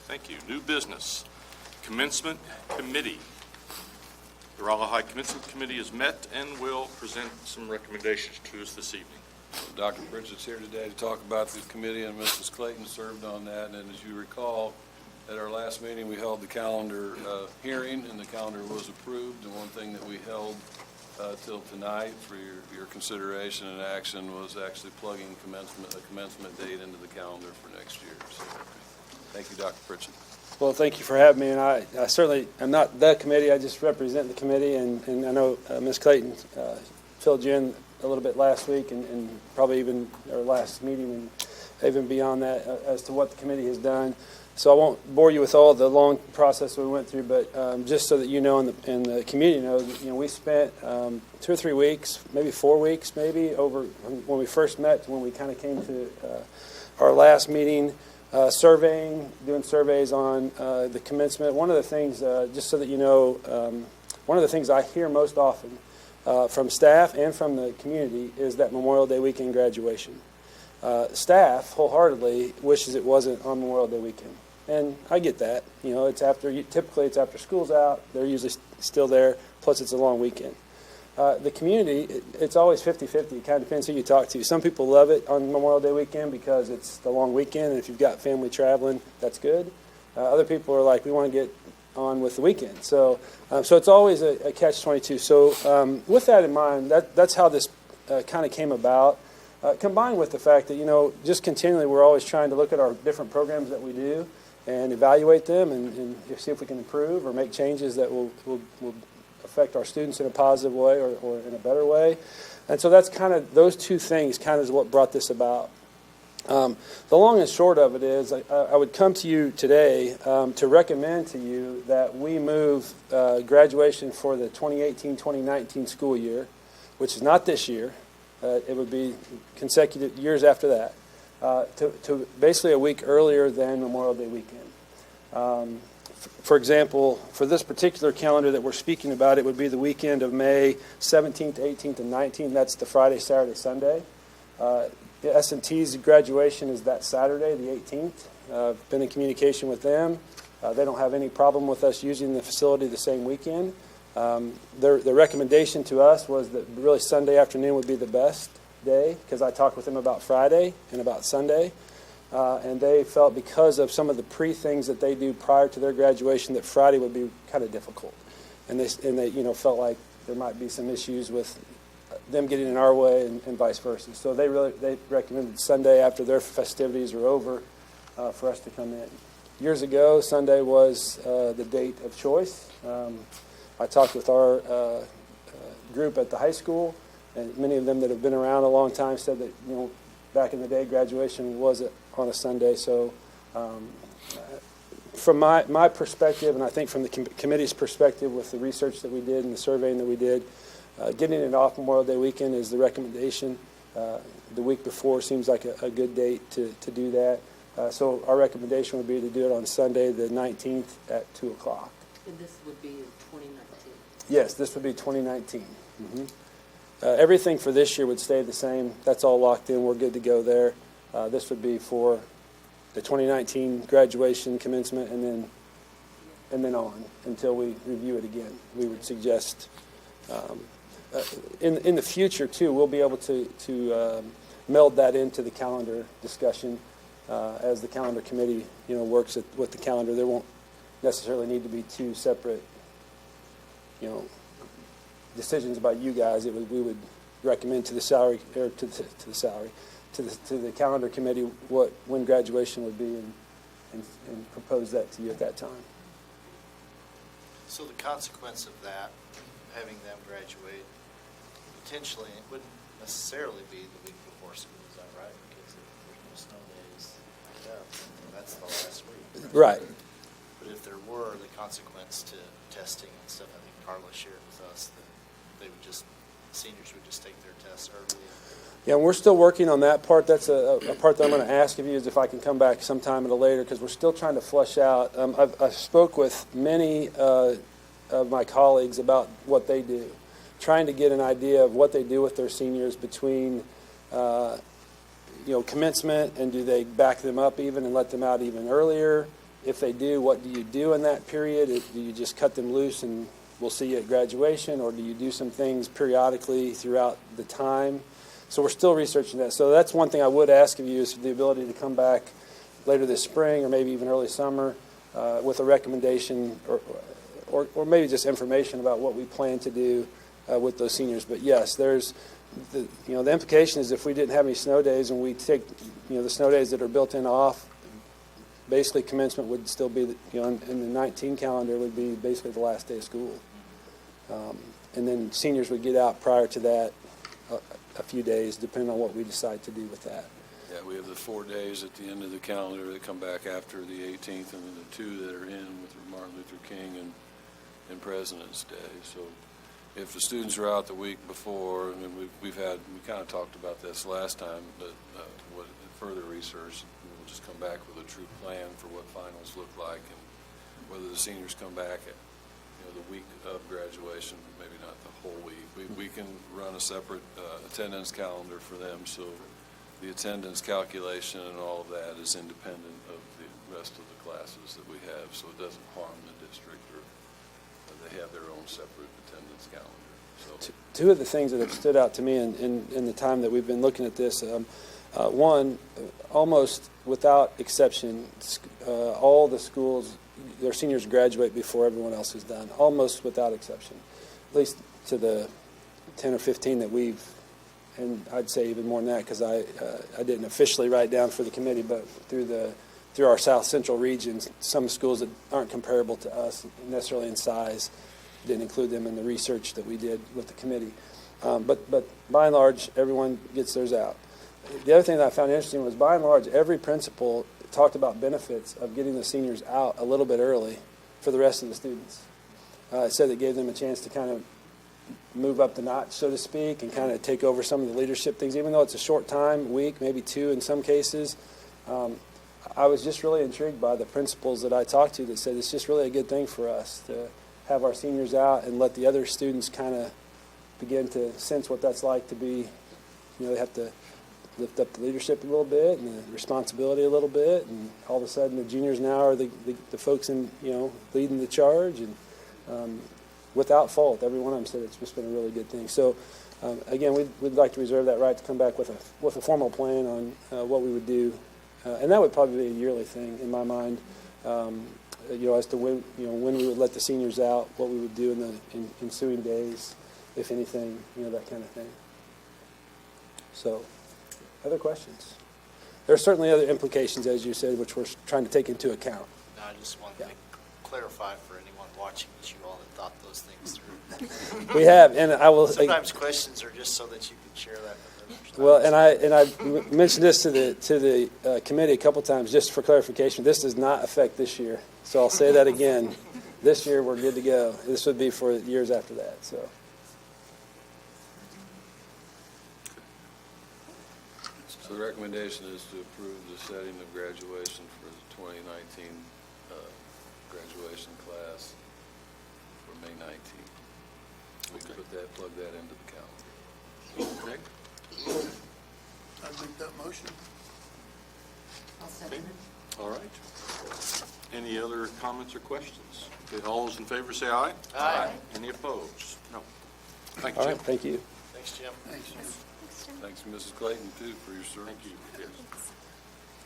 Thank you. New business. Commencement Committee. The Rolla High Commencement Committee is met and will present some recommendations to us this evening. Dr. Pritchett's here today to talk about the committee, and Mrs. Clayton served on that. And as you recall, at our last meeting, we held the calendar hearing, and the calendar was approved. And one thing that we held till tonight for your consideration and action was actually plugging a commencement date into the calendar for next year. So thank you, Dr. Pritchett. Well, thank you for having me, and I certainly am not the committee. I just represent the committee, and I know Ms. Clayton filled you in a little bit last week and probably even our last meeting and even beyond that as to what the committee has done. So I won't bore you with all the long process we went through, but just so that you know and the community knows, we spent 2 or 3 weeks, maybe 4 weeks, maybe over when we first met, when we kind of came to our last meeting, doing surveys on the commencement. One of the things, just so that you know, one of the things I hear most often from staff and from the community is that Memorial Day weekend graduation. Staff wholeheartedly wishes it wasn't on Memorial Day weekend, and I get that. Typically it's after school's out. They're usually still there. Plus, it's a long weekend. The community, it's always 50-50. It kind of depends who you talk to. Some people love it on Memorial Day weekend because it's the long weekend, and if you've got family traveling, that's good. Other people are like, we want to get on with the weekend. So it's always a catch-22. So with that in mind, that's how this kind of came about. Combined with the fact that, just continually we're always trying to look at our different programs that we do and evaluate them and see if we can improve or make changes that will affect our students in a positive way or in a better way. And so that's kind of, those two things kind of is what brought this about. The long and short of it is I would come to you today to recommend to you that we move graduation for the 2018-2019 school year, which is not this year. It would be consecutive years after that, to basically a week earlier than Memorial Day weekend. For example, for this particular calendar that we're speaking about, it would be the weekend of May 17th, 18th, and 19th. That's the Friday, Saturday, Sunday. The S&T's graduation is that Saturday, the 18th. I've been in communication with them. They don't have any problem with us using the facility the same weekend. Their recommendation to us was that really Sunday afternoon would be the best day, because I talked with them about Friday and about Sunday, and they felt because of some of the pre-things that they do prior to their graduation that Friday would be kind of difficult, and they felt like there might be some issues with them getting in our way and vice versa. So they recommended Sunday after their festivities are over for us to come in. Years ago, Sunday was the date of choice. I talked with our group at the high school, and many of them that have been around a long time said that, back in the day, graduation was on a Sunday. So from my perspective, and I think from the committee's perspective with the research that we did and the surveying that we did, getting it off Memorial Day weekend is the recommendation. The week before seems like a good date to do that. So our recommendation would be to do it on Sunday, the 19th at 2 o'clock. And this would be in 2019? Yes, this would be 2019. Mm-hmm. Everything for this year would stay the same. That's all locked in. We're good to go there. This would be for the 2019 graduation, commencement, and then on until we review it again. We would suggest in the future, too, we'll be able to meld that into the calendar discussion as the calendar committee works with the calendar. There won't necessarily need to be two separate decisions about you guys. We would recommend to the salary or to the calendar committee when graduation would be and propose that to you at that time. So the consequence of that, having them graduate, potentially it wouldn't necessarily be the week before school. Is that right? Because there's no snow days like that. That's the last week. Right. But if there were the consequence to testing and stuff, I think Carla shared with us that seniors would just take their tests early. Yeah, we're still working on that part. That's a part that I'm going to ask of you is if I can come back sometime at a later, because we're still trying to flush out. I've spoke with many of my colleagues about what they do, trying to get an idea of what they do with their seniors between commencement, and do they back them up even and let them out even earlier? If they do, what do you do in that period? Do you just cut them loose and we'll see you at graduation, or do you do some things periodically throughout the time? So we're still researching that. So that's one thing I would ask of you, is the ability to come back later this spring or maybe even early summer with a recommendation or maybe just information about what we plan to do with those seniors. But yes, there's the implication is if we didn't have any snow days and we take the snow days that are built in off, basically commencement would still be in the 19 calendar would be basically the last day of school. And then seniors would get out prior to that a few days, depending on what we decide to do with that. Yeah, we have the 4 days at the end of the calendar that come back after the 18th, and then the 2 that are in with Martin Luther King and President's Day. So if the students are out the week before, and we kind of talked about this last time, but what further research, we'll just come back with a true plan for what finals look like, and whether the seniors come back at the week of graduation, maybe not the whole week. We can run a separate attendance calendar for them, so the attendance calculation and all of that is independent of the rest of the classes that we have, so it doesn't harm the district, or they have their own separate attendance calendar. So two of the things that have stood out to me in the time that we've been looking at this, one, almost without exception, all the schools, their seniors graduate before everyone else is done, almost without exception, at least to the 10 or 15 that we've, and I'd say even more than that, because I didn't officially write down for the committee, but through our South Central regions, some schools that aren't comparable to us necessarily in size, didn't include them in the research that we did with the committee. But by and large, everyone gets theirs out. The other thing that I found interesting was, by and large, every principal talked about benefits of getting the seniors out a little bit early for the rest of the students. It said it gave them a chance to kind of move up the notch, so to speak, and kind of take over some of the leadership things, even though it's a short time, week, maybe 2 in some cases. I was just really intrigued by the principals that I talked to that said it's just really a good thing for us to have our seniors out and let the other students kind of begin to sense what that's like to be, they have to lift up the leadership a little bit and the responsibility a little bit, and all of a sudden the juniors now are the folks in, leading the charge, and without fault, every one of them said it's just been a really good thing. So again, we'd like to reserve that right to come back with a formal plan on what we would do, and that would probably be a yearly thing in my mind, as to when we would let the seniors out, what we would do in the ensuing days, if anything, that kind of thing. So, other questions? There are certainly other implications, as you said, which we're trying to take into account. No, I just wanted to clarify for anyone watching that you all had thought those things through. We have, and I will. Sometimes questions are just so that you can share that with others. Well, and I mentioned this to the committee a couple times, just for clarification. This does not affect this year, so I'll say that again. This year we're good to go. This would be for years after that. So. So the recommendation is to approve the setting of graduation for the 2019 graduation class for May 19th. We can plug that into the calendar. Nick? I'd make that motion. I'll second it. All right. Any other comments or questions? Okay, all those in favor say aye. Aye. Any opposed? No. Thank you, All Jim. right, thank you. Thanks, Jim. Thanks, Jim. Thanks, Mrs. Clayton, too, for your service. Thank you. Yes.